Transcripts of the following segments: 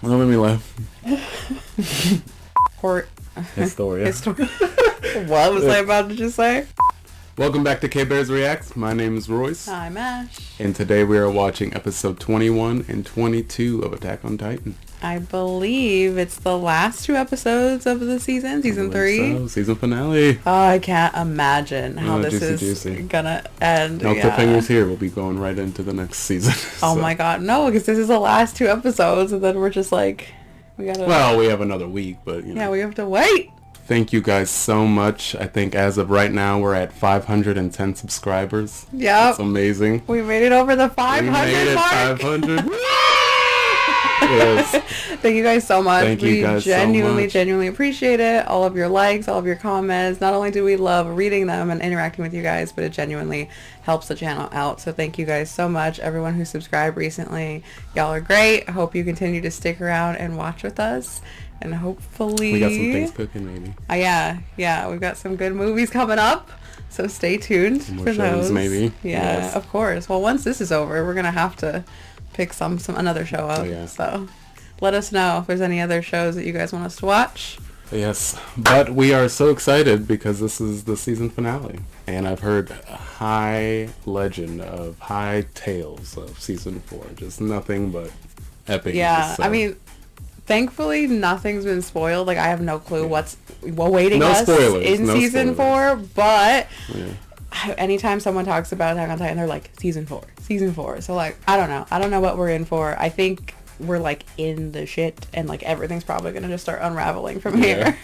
Don't make me laugh. Historia. What was I about to just say? Welcome back to K-Bears Reacts. My name is Royce. I'm Ash. And today we are watching episode 21 and 22 of Attack on Titan. I believe it's the last two episodes of the season 3. So, season finale. Oh, I can't imagine how this juicy. gonna end. No cliffhangers here. We'll be going right into the next season. Oh my god, no, because this is the last two episodes and then we're just like, we gotta... Well, we have another week, but you know. Yeah, we have to wait. Thank you guys so much. I think as of right now, we're at 510 subscribers. Yep. That's amazing. We made it over the 500 mark. We made it 500. Yes. Thank you guys so much. Thank you guys genuinely appreciate it. All of your likes, all of your comments. Not only do we love reading them and interacting with you guys, but it genuinely helps the channel out. So thank you guys so much. Everyone who subscribed recently, y'all are great. I hope you continue to stick around and watch with us. And hopefully... We got some things cooking, maybe. Yeah. We've got some good movies coming up. So stay tuned some more for shows, those. Maybe. Yeah, yes. Of course. Well, once this is over, we're going to have to pick another show up. Oh, yeah. So let us know if there's any other shows that you guys want us to watch. Yes. But we are so excited because this is the season finale. And I've heard high legend of high tales of season 4. Just nothing but epic. Yeah. So. I mean... Thankfully, nothing's been spoiled. Like, I have no clue what's awaiting us spoilers, in season 4. But yeah. Anytime someone talks about Attack on Titan, they're like, season 4. So, like, I don't know. I don't know what we're in for. I think we're, like, in the shit. And, like, everything's probably going to just start unraveling from here.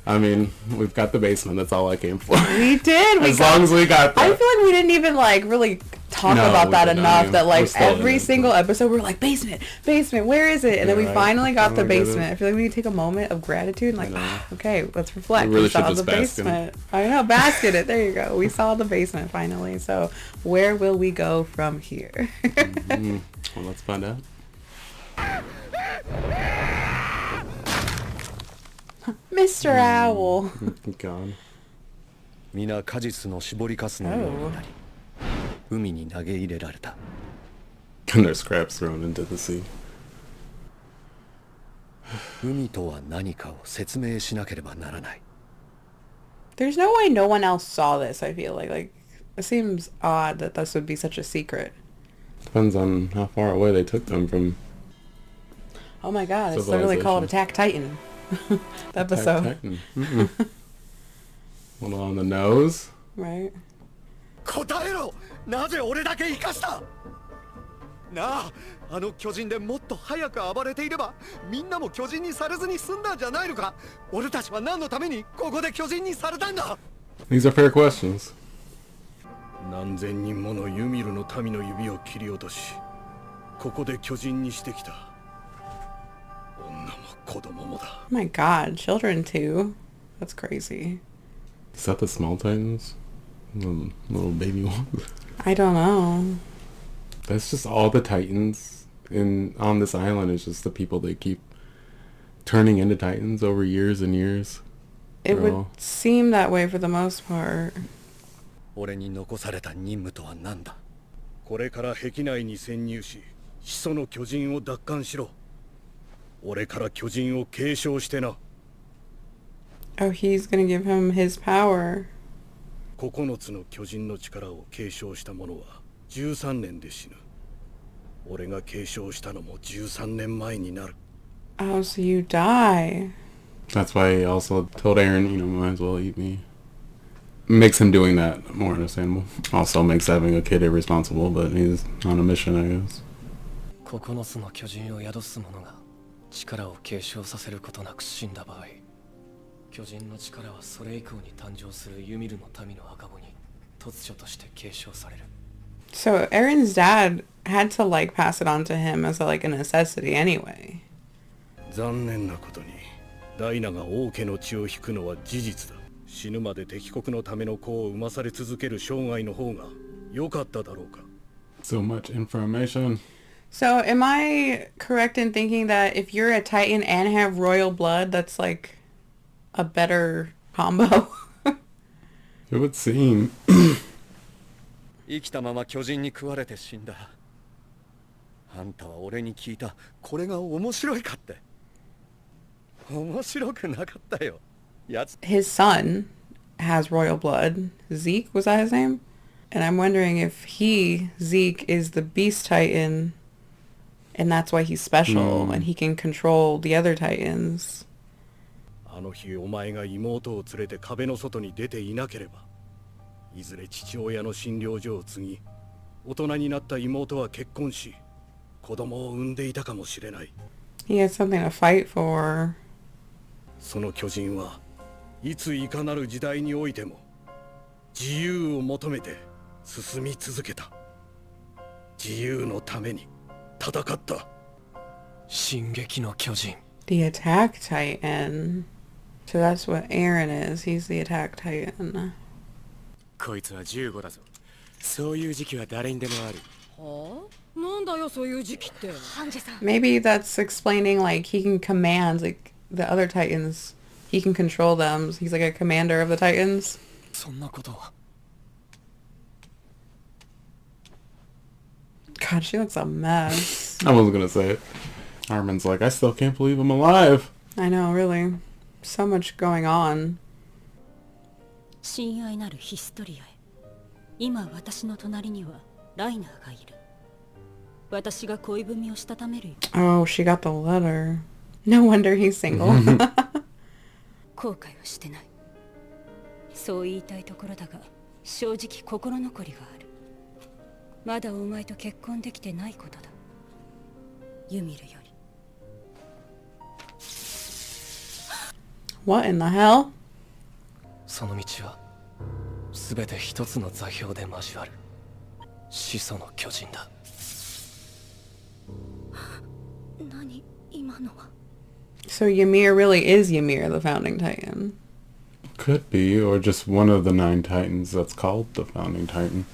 I mean, we've got the basement. That's all I came for. We did. As long as we got that. I feel like we didn't even, like, really talk about that enough. That, like, every single episode, we're like, basement, where is it? And then we finally got the basement. I feel like we need to take a moment of gratitude and, like, okay, let's reflect. We really saw should the just basement. I know, bask in it. There you go. We saw the basement finally. So, where will we go from here? Well, let's find out. Mr. Owl. God. 皆果実の絞りかすのようになり、海に投げ入れられた。 And their scraps thrown into the sea. 海とは何かを説明しなければならない。 There's no way no one else saw this, I feel like. Like, it seems odd that this would be such a secret. Depends on how far away they took them from. Oh my god, it's literally called Attack Titan. The episode. Attack Titan. A little on the nose. Right. 答えろ！なぜ俺だけ生かした？なあ、あの巨人でもっと早く暴れていれば、みんなも巨人にされずに済んだんじゃないのか？俺たちは何のためにここで巨人にされたんだ？ These are fair questions. 何千人ものユミルの民の指を切り落とし、ここで巨人にしてきた。女も子供もだ。 Oh my god, children too. That's crazy. Is that the small titans? Little baby ones? I don't know. That's just all the titans on this island. Is just the people they keep turning into titans over years and years. It would seem that way for the most part. 俺に残された任務とは何だ？これから壁内に潜入し、始祖の巨人を奪還しろ。俺から巨人を継承してな。 Oh, he's gonna give him his power. 9つの巨人の力を継承した者は13年で死ぬ。俺が継承したのも13年前になる。 Oh, so you die. That's why he also told Aaron, might as well eat me. Makes him doing that more understandable. Also makes having a kid irresponsible, but he's on a mission, I guess. 9つの巨人を宿す者が力を継承させることなく死んだ場合、巨人の力はそれ以降に誕生するユミルの民の赤子に突如として継承される。 So Aaron's dad had to like pass it on to him as like a necessity anyway. 残念なことに、ダイナが王家の血を引くのは事実だ。死ぬまで敵国のための子を産まされ続ける生涯の方が良かっただろうか。 So much information. So am I correct in thinking that if you're a Titan and have royal blood, that's like a better combo? It would seem. 生きたまま巨人に食われて死んだ。あんたは俺に聞いたこれが面白いかって。面白くなかったよ。やつ。 His son has royal blood. Zeke, was that his name? And I'm wondering if Zeke, is the Beast Titan, and that's why he's special, and he can control the other Titans. あの日お前が妹を連れて壁の外に出ていなければ、いずれ父親の診療所を継ぎ、大人になった妹は結婚し、子供を産んでいたかもしれない。He has something to fight for. その巨人はいついかなる時代においても自由を求めて進み続けた。自由のために戦った。進撃の巨人。 The Attack Titan. So that's what Aaron is. He's the Attack Titan. こいつは15だぞ。そういう時期は誰にでもある。はあ？なんだよそういう時期って。ハンジさん。 Maybe that's explaining like he can command like the other Titans. He can control them. He's like a commander of the Titans. そんなことは。 God, she looks a mess. I wasn't gonna say it. Armin's like, I still can't believe I'm alive. I know, really. So much going on. 親愛なるヒストリアへ。今私の隣にはライナーがいる。私が恋文をしたためるよ。 Oh, she got the letter. No wonder he's single. 後悔はしてない。そう言いたいところだが、正直心残りがある。まだお前と結婚できてないことだ。ユミルより。 What in the hell? その道は全て一つの座標で交わる始祖の巨人だ。何今のは。 So Ymir really is Ymir, the founding Titan. Could be, or just one of the 9 Titans that's called the Founding Titan.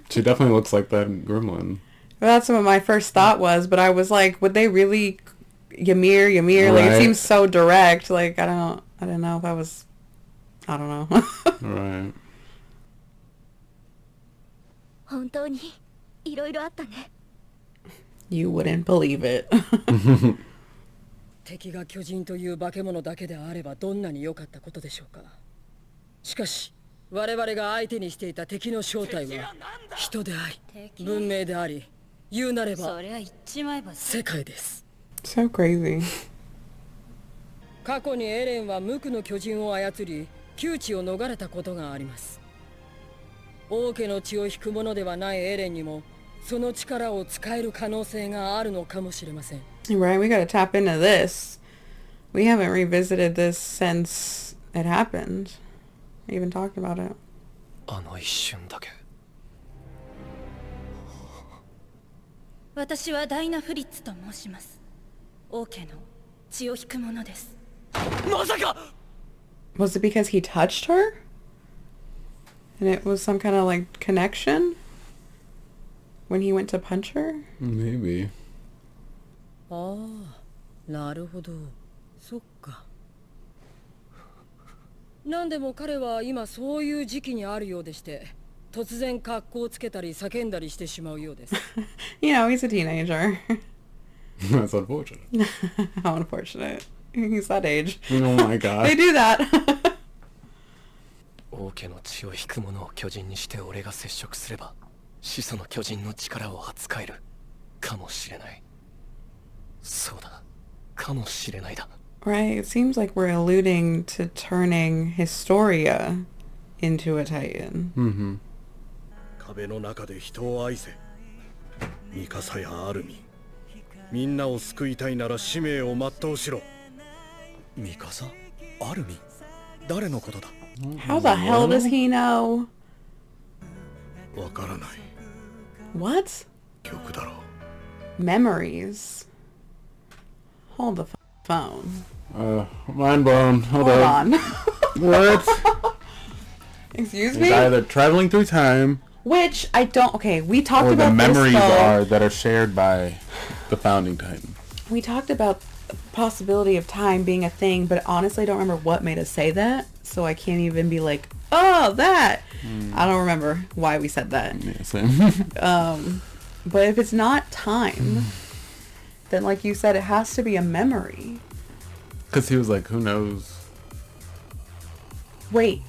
She definitely looks like that gremlin. Well, that's what my first thought was, but I was like, would they really Ymir? Like it Right. seems so direct. Like I don't know if I was. I don't know. Right. 本当にいろいろあったね。 You wouldn't believe it. 敵が巨人という化け物だけであればどんなに良かったことでしょうか。しかし我々が相手にしていた敵の正体は人であり文明であり、言うなればそれは言っちまえば世界です。 So crazy. 過去にエレンは無垢の巨人を操り窮地を逃れたことがあります。王家の血を引くものではないエレンにもその力を使える可能性があるのかもしれません。 Right, we gotta tap into this. We haven't revisited this since it happened. We even talked about it. あの一瞬だけ。私はダイナ・フリッツと申します。王家の血を引くものです。まさか。 Was it because he touched her? And it was some kind of like connection? When he went to punch her? Maybe. ああ、なるほど。そっか。なんでも彼は今そういう時期にあるようでして、突然格好をつけたり叫んだりしてしまうようです。You know, he's a teenager. That's unfortunate. How unfortunate. He's that age. Oh my god. They do that. 王家の血を引く者を巨人にして俺が接触すれば始祖の巨人の力を扱えるかもしれない。そうだ、かもしれないだ。 Right, it seems like we're alluding to turning Historia into a Titan. Mm-hmm. 壁の中で人を愛せ。ミカサやアルミン。みんなを救いたいなら使命を全うしろ。ミカサ？アルミン？誰のことだ？ How the hell does he know? わからない。 What? 曲だろう。 Memories. Hold the phone. Mind blown. Hold Hold up. on. What? Excuse It's me? either traveling through time, Which I don't. Okay, we talked or the about memories this though. are that are shared by the Founding Titan. We talked about the possibility of time being a thing, but honestly, I don't remember what made us say that. So I can't even be like, oh, that. I don't remember why we said that. Yeah, same. But if it's not time, then like you said, it has to be a memory. Because he was like, who knows? Wait,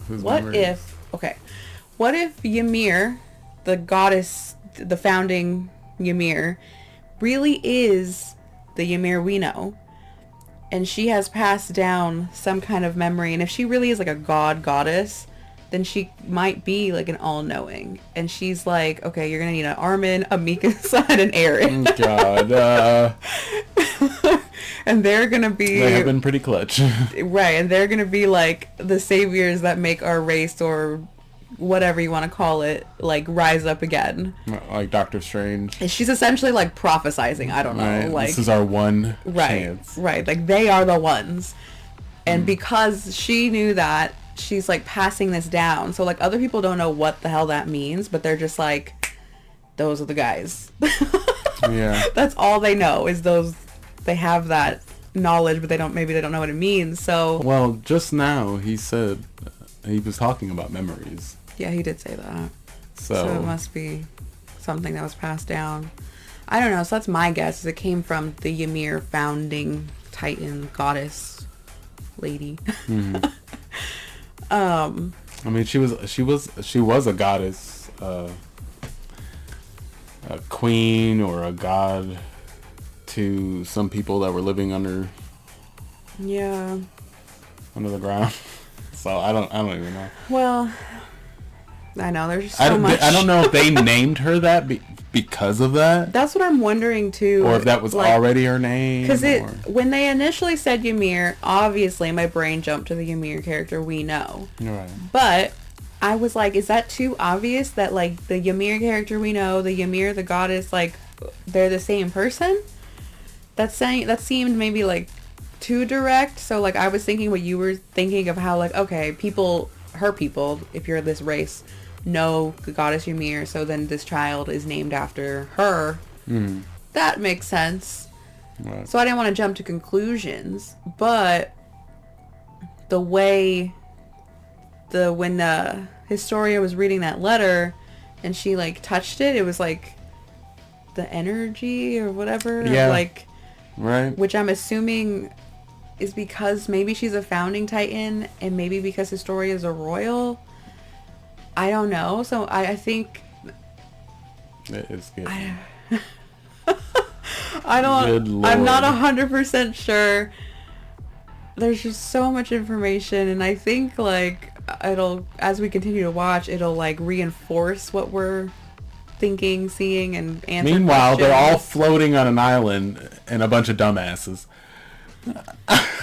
Whose what memory if... Okay. What if Ymir, the goddess, the founding Ymir, really is the Ymir we know? And she has passed down some kind of memory. And if she really is like a goddess, then she might be like an all-knowing. And she's like, okay, you're going to need an Armin, a Mikasa, and an Eren. God. And they're going to be... They have been pretty clutch. Right, and they're going to be like the saviors that make our race, or whatever you want to call it, like rise up again. Like Doctor Strange. And she's essentially like prophesizing, I don't know. Right. Like, this is our one right, chance. Right, like they are the ones. And because she knew that, she's like passing this down. So like other people don't know what the hell that means, but they're just like, those are the guys. Yeah. That's all they know is those. They have that knowledge, but maybe they don't know what it means. So Well, just now he said he was talking about memories. yeah, he did say that. So So it must be something that was passed down. I don't know. So that's my guess. Is it came from the Ymir founding Titan goddess lady. I mean, she was a goddess, a queen or a god to some people that were living under Yeah. the ground. So I don't even know. Well, I know there's just so much. I don't know if they named her that because of that, That's what I'm wondering too. or if that was like, already her name. Because or... when they initially said Ymir, obviously my brain jumped to the Ymir character we know. Right. But I was like, is that too obvious that like the Ymir character we know, the Ymir, the goddess, like they're the same person? That seemed maybe like too direct. So like I was thinking what you were thinking of, how like, okay, her people, if you're this race, know the goddess Ymir, so then this child is named after her. That makes sense. Right. So I didn't want to jump to conclusions, but the way when Historia was reading that letter and she like touched it, it was like the energy or whatever. Yeah. Like, Right. which I'm assuming is because maybe she's a founding Titan and maybe because Historia is a royal. I don't know. So I think It's good. I don't. Good Lord. I'm not 100% sure. There's just so much information, and I think like it'll, as we continue to watch, it'll like reinforce what we're thinking, seeing, and answering. Meanwhile, they're all questions. floating on an island and a bunch of dumbasses.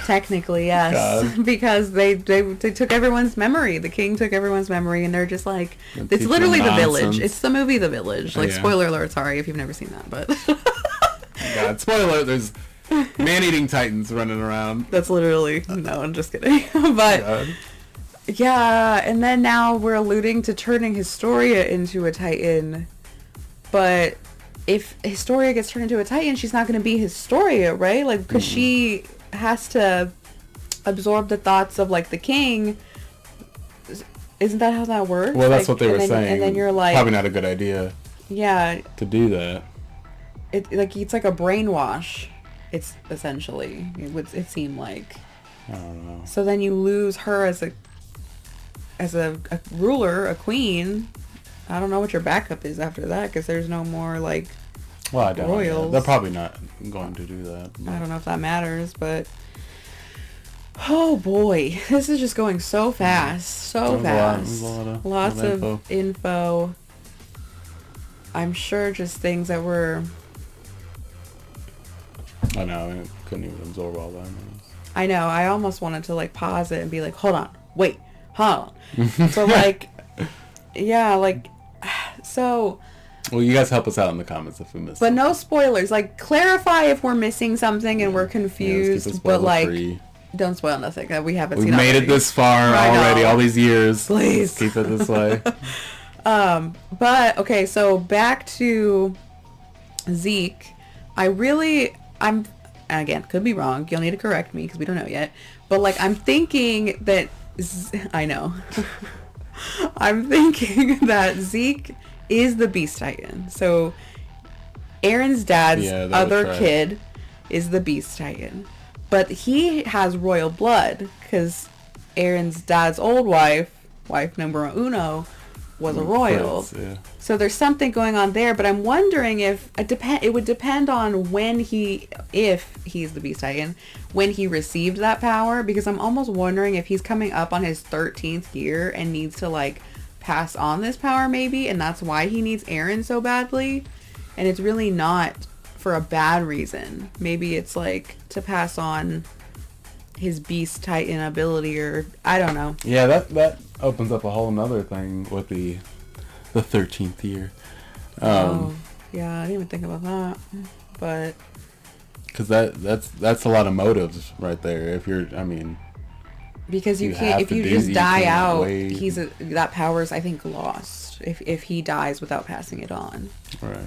Technically, yes, God. because they took everyone's memory. The king took everyone's memory, and they're just like, They're it's teaching literally them The Village. nonsense. It's the movie The Village. Like, Yeah. spoiler alert. Sorry if you've never seen that, but God, spoiler, there's man-eating titans running around. that's literally no. I'm just kidding. But God. yeah, and then now we're alluding to turning Historia into a Titan, but if Historia gets turned into a Titan, she's not going to be Historia, right? Like, because she has to absorb the thoughts of like the king. Isn't that how that works? Well, that's Like, what they were and then, saying. And then you're like, probably not a good idea yeah, to do that. it's like a brainwash. It's essentially it seemed like. I don't know. So then you lose her as a ruler, a queen. I don't know what your backup is after that, because there's no more like. Well, I doubt it. Royals. They're probably not going to do that. I don't know if that matters, but oh boy, this is just going so fast, There's a lot Lots of of info. I'm sure just things that were. I know. I couldn't even absorb all that. I know. I almost wanted to like pause it and be like, hold on, wait, hold on. So like, yeah, like, so. Well, you guys help us out in the comments if we missed. But no spoilers. Like, clarify if we're missing something and we're confused. But like, don't spoil nothing that we haven't We've seen. made already. it this far I already, know. all these years. Please. Keep it this way. But okay, so back to Zeke. I'm again, could be wrong. You'll need to correct me because we don't know yet. But like, I'm thinking that I know. I'm thinking that Zeke is the Beast Titan. So Aaron's dad's Yeah, that was other trash. kid is the Beast Titan. But he has royal blood because Aaron's dad's old wife numero uno, was a royal. Prince, yeah. So there's something going on there, but I'm wondering if it would depend on if he's the Beast Titan, when he received that power, because I'm almost wondering if he's coming up on his 13th year and needs to like pass on this power maybe, and that's why he needs Aaron so badly, and it's really not for a bad reason. Maybe it's like to pass on his Beast Titan ability, or I don't know. Yeah, that opens up a whole nother thing with the 13th year. Yeah, I didn't even think about that. But because that's a lot of motives right there. If you're, I mean, because you you can't, have if to you do- just you die can't out, wait. that power's I think lost if he dies without passing it on. right.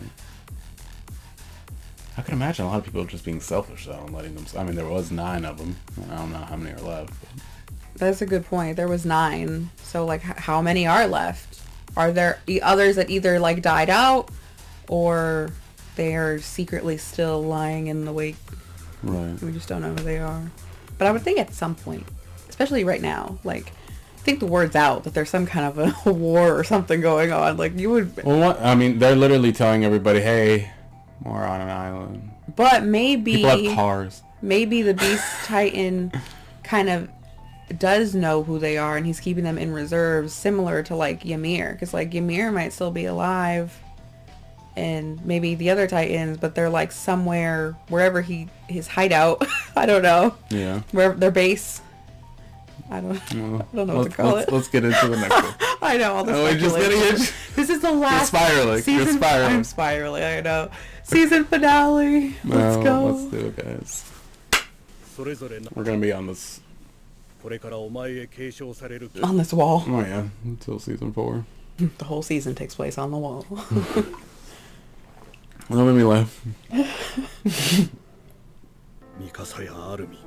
I can imagine a lot of people just being selfish though and letting them. I mean, there was 9 of them. I don't know how many are left. But. That's a good point. There was 9, so like how many are left? Are there others that either like died out, or they are secretly still lying in the wake? Right. We just don't know who they are. But I would think at some point, especially right now, like I think the word's out that there's some kind of a war or something going on. Like you would, Well, I mean, they're literally telling everybody, "Hey, we're on an island." but maybe People have cars. maybe the Beast Titan kind of does know who they are, and he's keeping them in reserves, similar to like Ymir, because like Ymir might still be alive, and maybe the other Titans, but they're like somewhere, wherever his hideout. I don't know. Yeah. Where their base. I don't know what to call it. Let's get into the next one. I know all the Oh, we're just speculation. getting it. This is the last spiraling. You're season. spiraling. I'm spiraling. I know. Season finale. Let's No, go. let's do it, guys. それぞれな We're gonna be on this. これからお前へ継承される On this wall. Oh yeah, until season 4. The whole season takes place on the wall. That made me laugh. ミカサやアルミン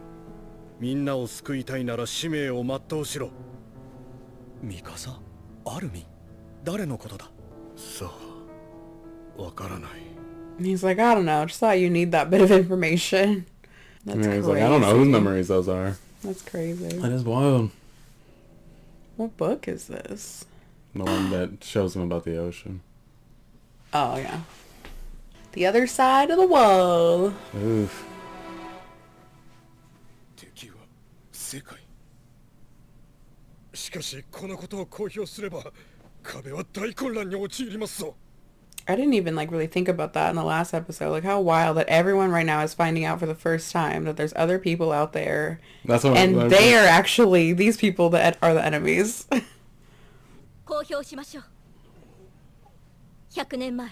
みんなを救いたいなら使命を全うしろミカサアルミン誰のことださあわからない He's like, I don't know. Just thought you need that bit of information. That's Yeah, he's crazy. like, I don't know whose memories those are. That's crazy. That is wild. What book is this? The one that shows him about the ocean. Oh, yeah. The other side of the wall. Oof. 敵は世界しかしこのことを公表すれば壁は大混乱に陥りますぞ I didn't even like really think about that in the last episode. Like how wild that everyone right now is finding out for the first time that there's other people out there, That's what. and they are actually these people that are the enemies. 公表しましょう100年前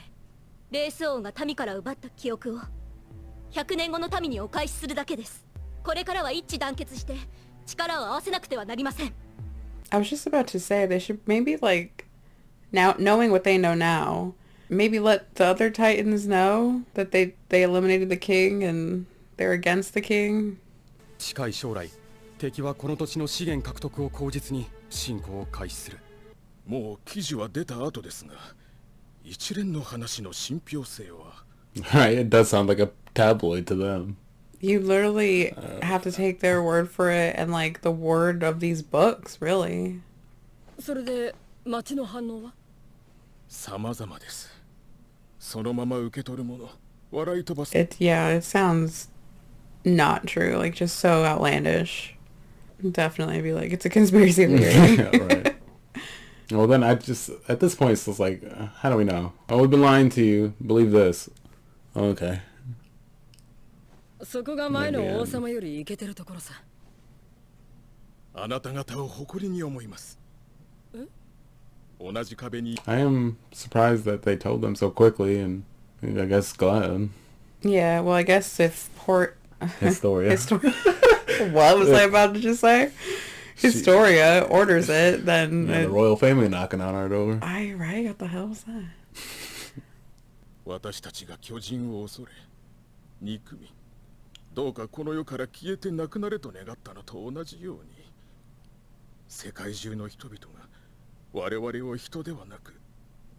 レース王が民から奪った記憶を100年後の民にお返しするだけですこれからは一致団結して力を合わせなくてはなりません I was just about to say they should maybe like now knowing what they know now, maybe let the other Titans know that they eliminated the king and they're against the king. 近い将来敵はこの土地の資源獲得を口実に侵攻を開始するもう記事は出た後ですが一連の話の信憑性は Right, it does sound like a tabloid to them. You literally have to take their word for it and like the word of these books, really. それで町の反応は様々ですそのまま受け取るもの笑い飛ばす Yeah, it sounds not true, like just so outlandish. Definitely be like, it's a conspiracy theory. Yeah, right. Well, then I just at this point it's just like, how do we know? Oh, we've been lying to you. Believe this. Okay. そこが前の王様よりイケてるところさあなた方を誇りに思います同じ壁に I am surprised that they told them so quickly, and I guess glad. Yeah, well, I guess if Historia. What was I about to just say? Historia orders it, then... Yeah, the royal family knocking on our door. Right, what the hell was that? 私たちが巨人を恐れ憎みどうかこの世から消えてなくなれと願ったのと同じように世界中の人々が我々を人ではなく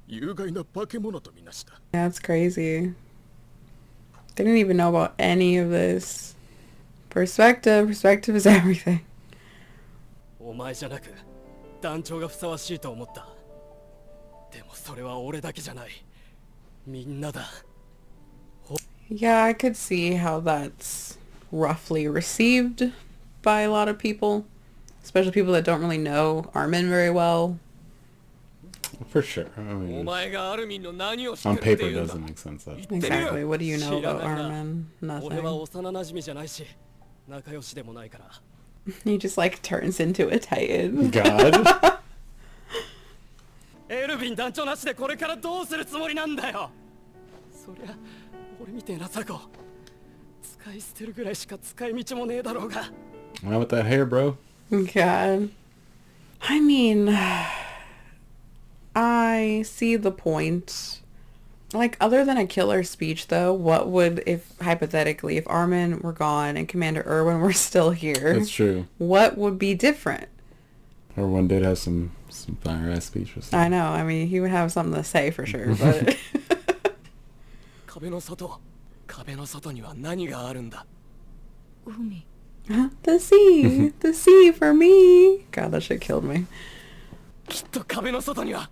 有害な化け物とみなした That's crazy. They didn't even know about any of this. Perspective is everything. お前じゃなく団長がふさわしいと思った。でもそれは俺だけじゃない。みんなだ。 Yeah, I could see how that's roughly received by a lot of people, especially people that don't really know Armin very well. For sure. I mean, on paper it doesn't make sense. That. Exactly. What do you know about Armin? Nothing. He just like turns into a titan. God. エルヴィン団長なしでこれからどうするつもりなんだよ。そりゃ俺みてえな雑魚使い捨てるぐらいしか使い道もねえだろうが。 Not with that hair, bro. God. I mean, I see the point. Like, other than a killer speech, though, what would, if hypothetically, if Armin were gone and Commander Erwin were still here? That's true. What would be different? Erwin did have some fire ass speech or something. I know. I mean, he would have something to say for sure, but... 壁の外には何があるんだ。海。 The sea! The sea for me! God, that shit killed me. きっと壁の外には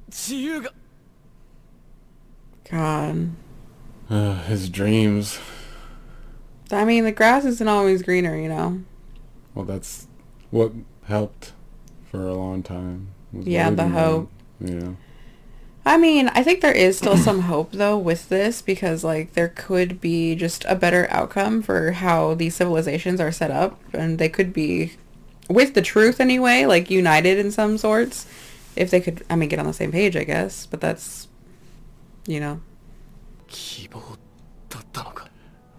自由が。 God. His dreams. I mean, the grass isn't always greener, you know? Well, that's what helped for a long time. Yeah, the hope. Yeah. I mean, I think there is still some hope, though, with this, because, like, there could be just a better outcome for how these civilizations are set up, and they could be, with the truth anyway, like, united in some sorts, if they could, I mean, get on the same page, I guess, but that's, you know.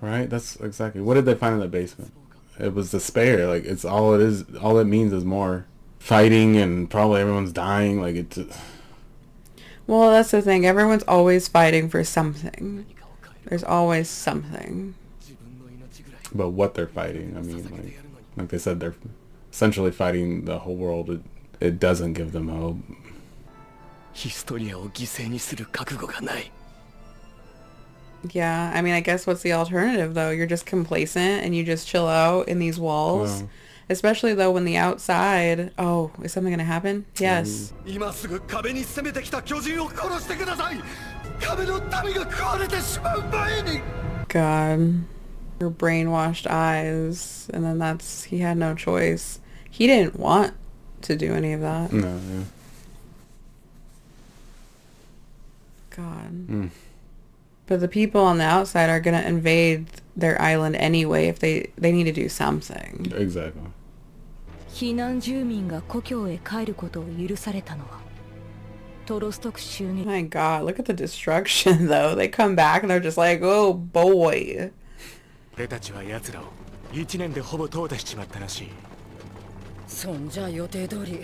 Right? That's exactly. What did they find in the basement? It was despair. Like, it's all it is. All it means is more fighting, and probably everyone's dying. Like, it's... Well, that's the thing. Everyone's always fighting for something. There's always something. But what they're fighting, I mean, like they said, they're essentially fighting the whole world. It doesn't give them hope. Yeah, I mean, I guess what's the alternative, though? You're just complacent and you just chill out in these walls. Wow. Especially, though, when the outside... Oh, is something going to happen? Yes. God. Your brainwashed eyes. And then that's... He had no choice. He didn't want to do any of that. No, yeah. God. But the people on the outside are going to invade their island anyway if they need to do something. Exactly. 避難住民が故郷へ帰ることを許されたのはトロストク襲撃 My God, look at the destruction though. They come back and they're just like, oh boy. 俺たちは奴らを1年でほぼ淘汰しちまったらしい。そんじゃ予定通り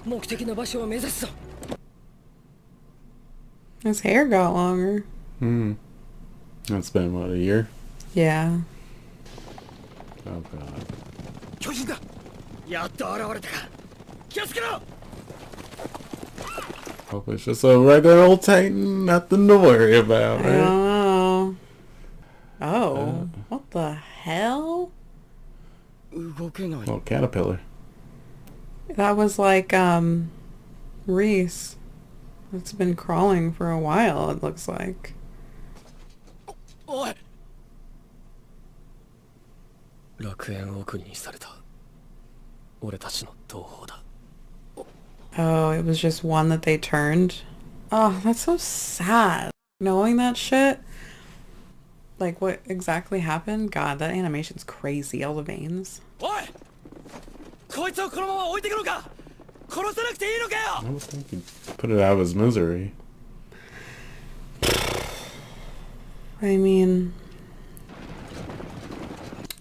目的の場所を目指すぞ。 His hair got longer. It's been, what, a year? Yeah. Oh, God. 巨人だ。やっと現れたか。気をつけろ。 Hope it's just a regular old Titan, nothing to worry about, I right? don't know. Oh, what the hell? 動けない。 Little caterpillar. That was like, Reese. It's been crawling for a while, it looks like. おい。楽園送りにされた。俺たちの同胞だ。 Oh, it was just one that they turned? Oh, that's so sad. Knowing that shit? Like, what exactly happened? God, that animation's crazy. All the veins. おい。こいつをこのまま置いてくのか。殺さなくていいのかよ。 I was thinking, put it out of his misery. I mean...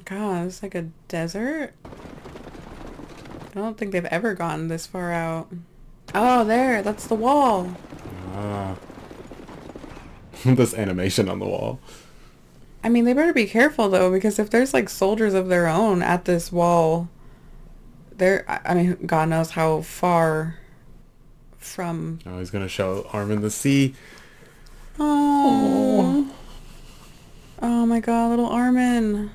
God, it's like a desert? I don't think they've ever gone this far out. Oh, there! That's the wall! This animation on the wall. I mean, they better be careful, though, because if there's, like, soldiers of their own at this wall... I mean, God knows how far from... Oh, he's gonna show Armin the sea. Oh. Oh Oh my god, little Armin.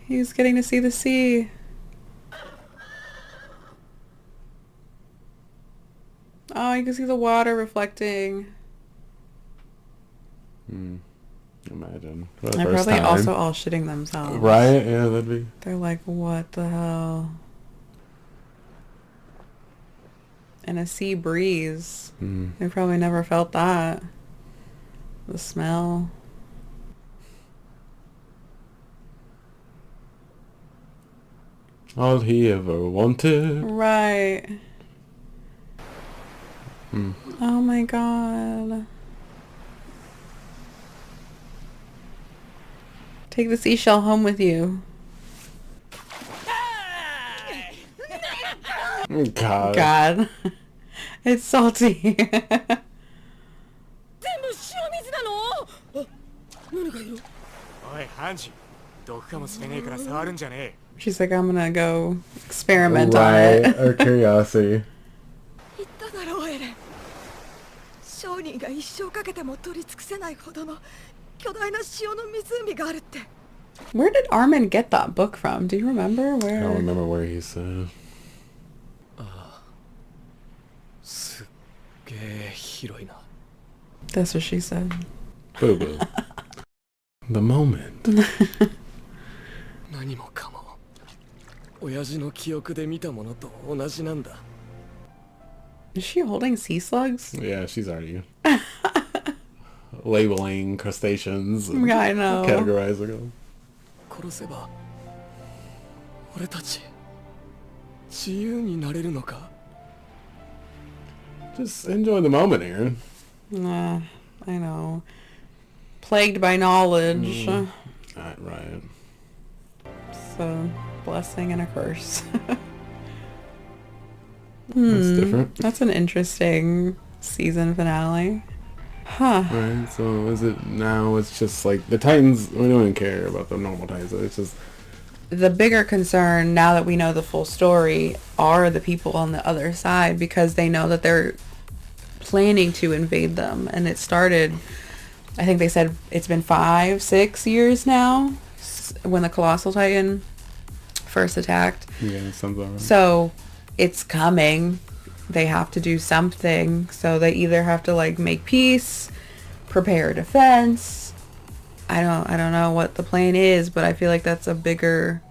He's getting to see the sea. Oh, you can see the water reflecting. Imagine. They're probably also all shitting themselves. Right? Yeah, that'd be. They're like, what the hell? And a sea breeze. They probably never felt that. The smell. All he ever wanted. Right. Oh my god. Take the seashell home with you. God. God. It's salty. 全部塩水なの？あ、何がいる？おいハンジ、毒かもしれねえから触るんじゃねえ。 She's like, I'm gonna go experiment Right. on it. Or curiosity. 言っただろうエレン。商人が一生かけても取り尽くせないほどの巨大な塩の湖があるって。 Where did Armin get that book from? Do you remember I don't where? remember where he said. すっげえ広いな。 That's what she said. Boo boo. The moment. 何もかも親父の記憶で見たものと同じなんだ。 Is she holding sea slugs? Yeah, she's already labeling crustaceans and Yeah, I know. categorizing them. 殺せば俺たち自由になれるのか？ Just enjoy the moment, Aaron. Nah, I know. Plagued by knowledge. Right. So, blessing and a curse. That's different. That's an interesting season finale. Huh. Right, so is it now? It's just like the Titans. We don't even care about the normal Titans. It's just The bigger concern, now that we know the full story, are the people on the other side, because they know that they're planning to invade them. And it started, I think they said it's been 5-6 years now when the Colossal Titan first attacked. yeah, sounds all right. So it's coming. They have to do something. So they either have to like make peace, prepare a defense. I don't know what the plan is, but I feel like that's a bigger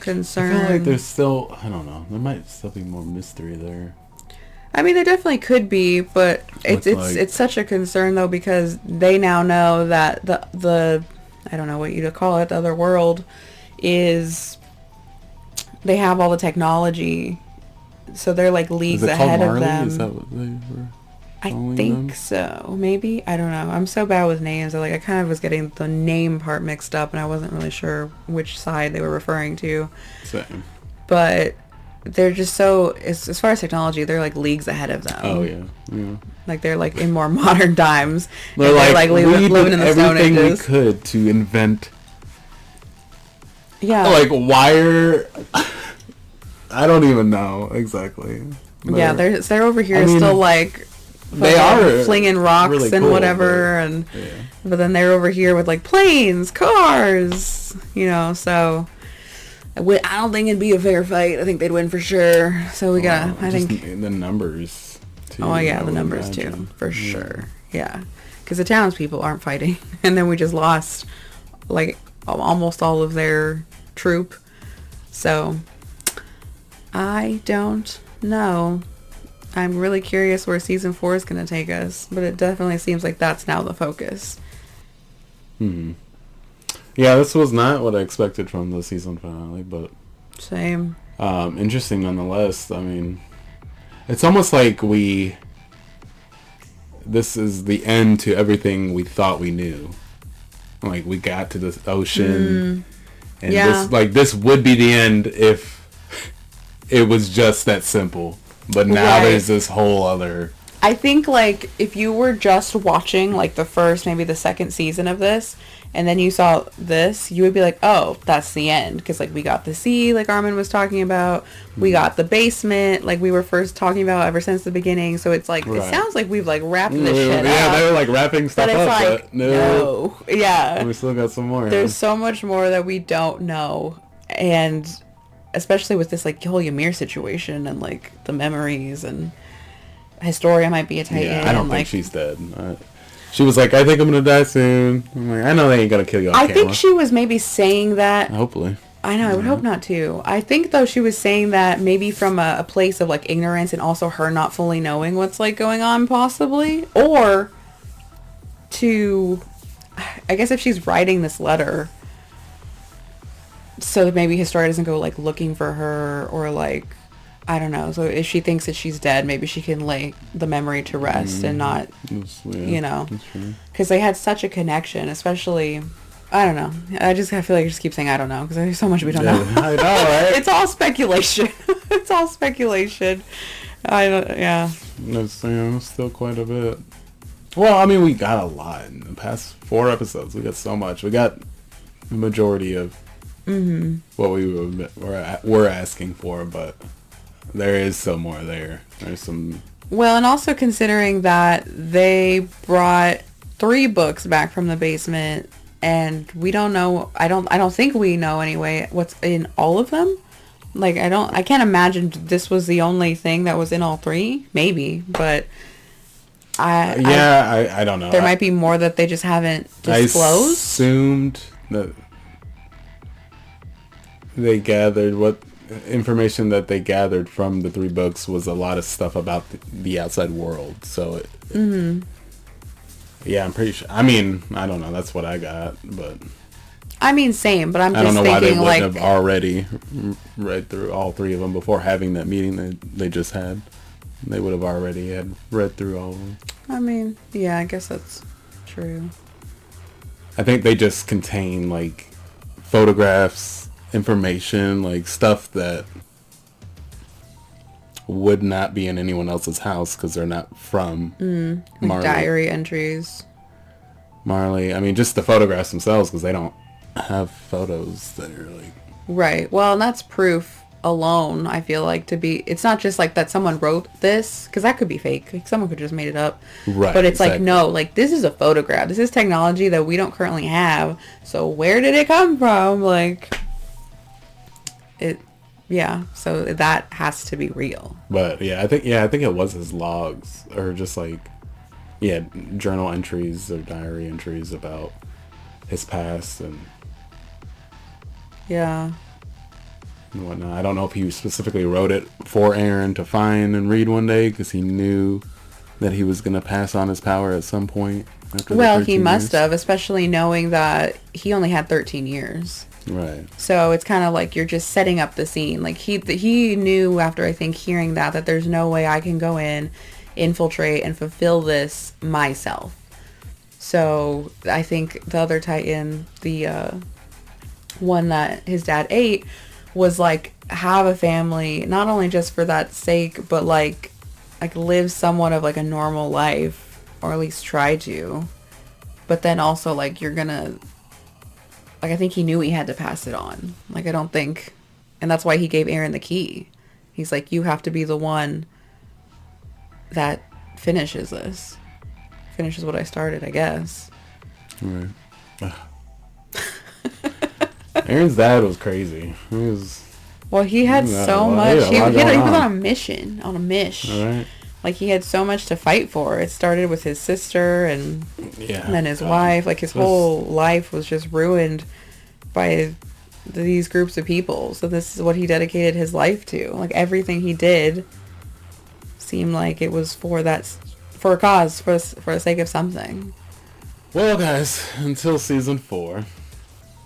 concern. I feel like there's still, I don't know, there might still be more mystery there. I mean, there definitely could be, but it's such a concern though, because they now know that the I don't know what you'd call it, the other world is, they have all the technology, so they're like leagues ahead of them. Is that what they were? I think so. Maybe. I don't know. I'm so bad with names. I kind of was getting the name part mixed up, and I wasn't really sure which side they were referring to. Same. But they're just so, as far as technology, they're like leagues ahead of them. Oh yeah. Yeah. Like they're like in more modern times. They're like living in the Stone everything we Ages. could to invent. Yeah. Like wire. I don't even know exactly. Yeah, they're over here I mean, still like they are flinging rocks really and cool, whatever, and yeah. but then they're over here with like planes, cars, so I don't think it'd be a fair fight. I think they'd win for sure. So we got, I think, the numbers too. oh yeah, I the would numbers imagine. too, for sure. Yeah, because the townspeople aren't fighting, and then we just lost like almost all of their troop. So I don't know. I'm really curious where season 4 is going to take us, but it definitely seems like that's now the focus. Yeah, this was not what I expected from the season finale, but Same. interesting nonetheless. I mean, it's almost like this is the end to everything we thought we knew. Like we got to the ocean, and Yeah. this would be the end if it was just that simple. But now Right. there's this whole other. I think like if you were just watching like the first, maybe the second season of this, and then you saw this, you would be like, oh, that's the end. Because, like, we got the sea, like Armin was talking about. We got the basement, like we were first talking about ever since the beginning. So it's like, it sounds like we've, like, wrapped this shit up. Yeah, they were, like, wrapping stuff but it's up. Like, but no. Yeah. We still got some more. There's so much more that we don't know. And especially with this, like, whole Ymir situation and, like, the memories, and Historia might be a Titan. Yeah, I don't think she's dead. She was like, I think I'm gonna die soon. I'm like, I know they ain't gonna kill you on camera. I think she was maybe saying that. Hopefully. I know, I would hope not too. I think though she was saying that maybe from a place of like ignorance, and also her not fully knowing what's like going on possibly. Or to, I guess if she's writing this letter, so that maybe Historia doesn't go like looking for her, or like, I don't know. So if she thinks that she's dead, maybe she can lay the memory to rest and not, you know, because they had such a connection, especially, I don't know. I feel like I just keep saying I don't know, because there's so much we don't know. I know, right? It's all speculation. It's all speculation. It's still quite a bit. Well, I mean, we got a lot in the past 4 episodes. We got so much. We got the majority of what we were asking for, but there is still more there. There's some... Well, and also considering that they brought 3 books back from the basement, and we don't know, I don't think we know anyway what's in all of them. Like, I can't imagine this was the only thing that was in all 3. Maybe, but I don't know. There might be more that they just haven't disclosed. I assumed that they gathered what information that they gathered from the 3 books was a lot of stuff about the outside world. So yeah, I'm pretty sure. I mean, I don't know. That's what I got, but I mean, same. But I'm just thinking, why they wouldn't like, have already read through all 3 of them before having that meeting that they just had. They would have already had read through all of them. I mean, yeah, I guess that's true. I think they just contain like photographs, information, like stuff that would not be in anyone else's house because they're not from Marley. Diary entries. Marley. I mean, just the photographs themselves, because they don't have photos that are like... Right. Well, and that's proof alone, I feel like, to be... It's not just like that someone wrote this, because that could be fake. Like, someone could just made it up. Right. But it's like, no, like, this is a photograph. This is technology that we don't currently have. So where did it come from? Like... Yeah, so that has to be real. But I think it was his logs, or just like, journal entries or diary entries about his past and whatnot. I don't know if he specifically wrote it for Eren to find and read one day, because he knew that he was going to pass on his power at some point. Well, he must have, especially knowing that he only had 13 years. Right. So it's kind of like you're just setting up the scene. Like he knew after, I think, hearing that there's no way I can go in, infiltrate, and fulfill this myself. So I think the other Titan, the one that his dad ate, was like, have a family, not only just for that sake, but like live somewhat of like a normal life, or at least try to. But then also, like, you're gonna... Like, I think he knew he had to pass it on. Like, I don't think... And that's why he gave Eren the key. He's like, you have to be the one that finishes this. Finishes what I started, I guess. Right. Eren's dad was crazy. He had so much. He was on a mission. All right. Like, he had so much to fight for. It started with his sister and then his wife. Like, his whole life was just ruined by these groups of people. So this is what he dedicated his life to. Like, everything he did seemed like it was for a cause, for the sake of something. Well, guys, until season 4.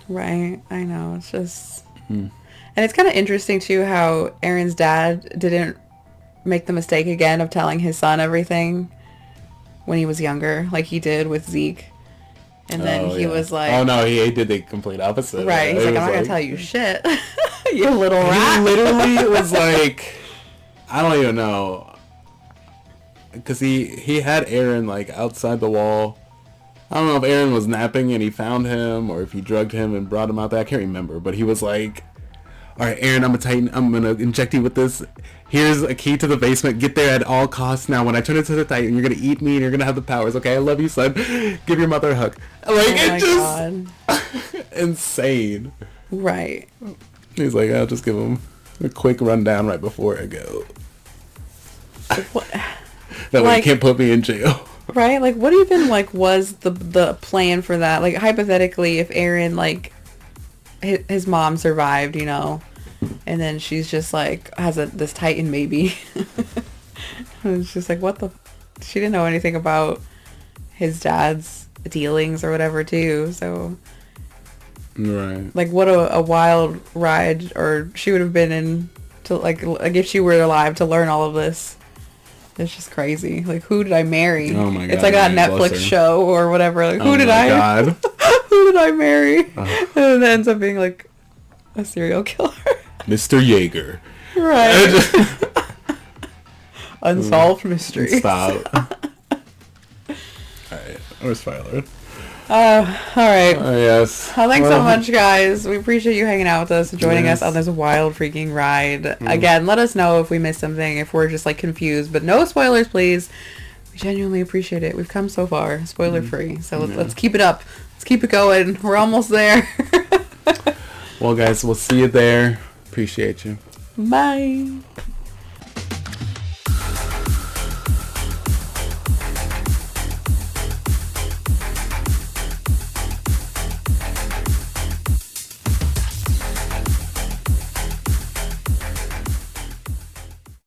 Right. I know. It's just... And it's kind of interesting, too, how Eren's dad didn't make the mistake again of telling his son everything when he was younger, like he did with Zeke. And then he was like... Oh, no, he did the complete opposite. Right. He's like, I'm not going to tell you shit. You little rat. He literally was like... I don't even know. Because he had Eren, like, outside the wall I don't know if Aaron was napping and he found him, or if he drugged him and brought him out there. I can't remember, but he was like, "All right, Aaron, I'm gonna inject you with this. Here's a key to the basement. Get there at all costs. Now, when I turn into the Titan, you're gonna eat me and you're gonna have the powers. Okay, I love you, son. Give your mother a hug." Like, Oh it's my just insane. Right. He's like, "I'll just give him a quick rundown right before I go. What? That way Like- you can't put me in jail." Right? Like, what even, like, was the plan for that? Like, hypothetically, if Aaron, like, his mom survived, you know, and then she's just, like, has this Titan baby. And it's just like, what the... She didn't know anything about his dad's dealings or whatever, too, so... Right. Like, what a wild ride, or she would have been in, to, like, if she were alive to learn all of this. It's just crazy. Like, who did I marry? Oh my God, It's like a man, bless Netflix her. show or whatever. Like, who Oh did my I? God. Who did I marry? And it ends up being like a serial killer. Mr. Yeager. Right. Unsolved mysteries. Stop. Alright, where's Filer? All right. Yes. Well, thanks so Well, much, guys. We appreciate you hanging out with us and joining Yes. us on this wild freaking ride. Again, let us know if we missed something, if we're just like confused, but no spoilers, please. We genuinely appreciate it. We've come so far, spoiler free. So let's keep it up. Let's keep it going. We're almost there. Well, guys, we'll see you there. Appreciate you. Bye.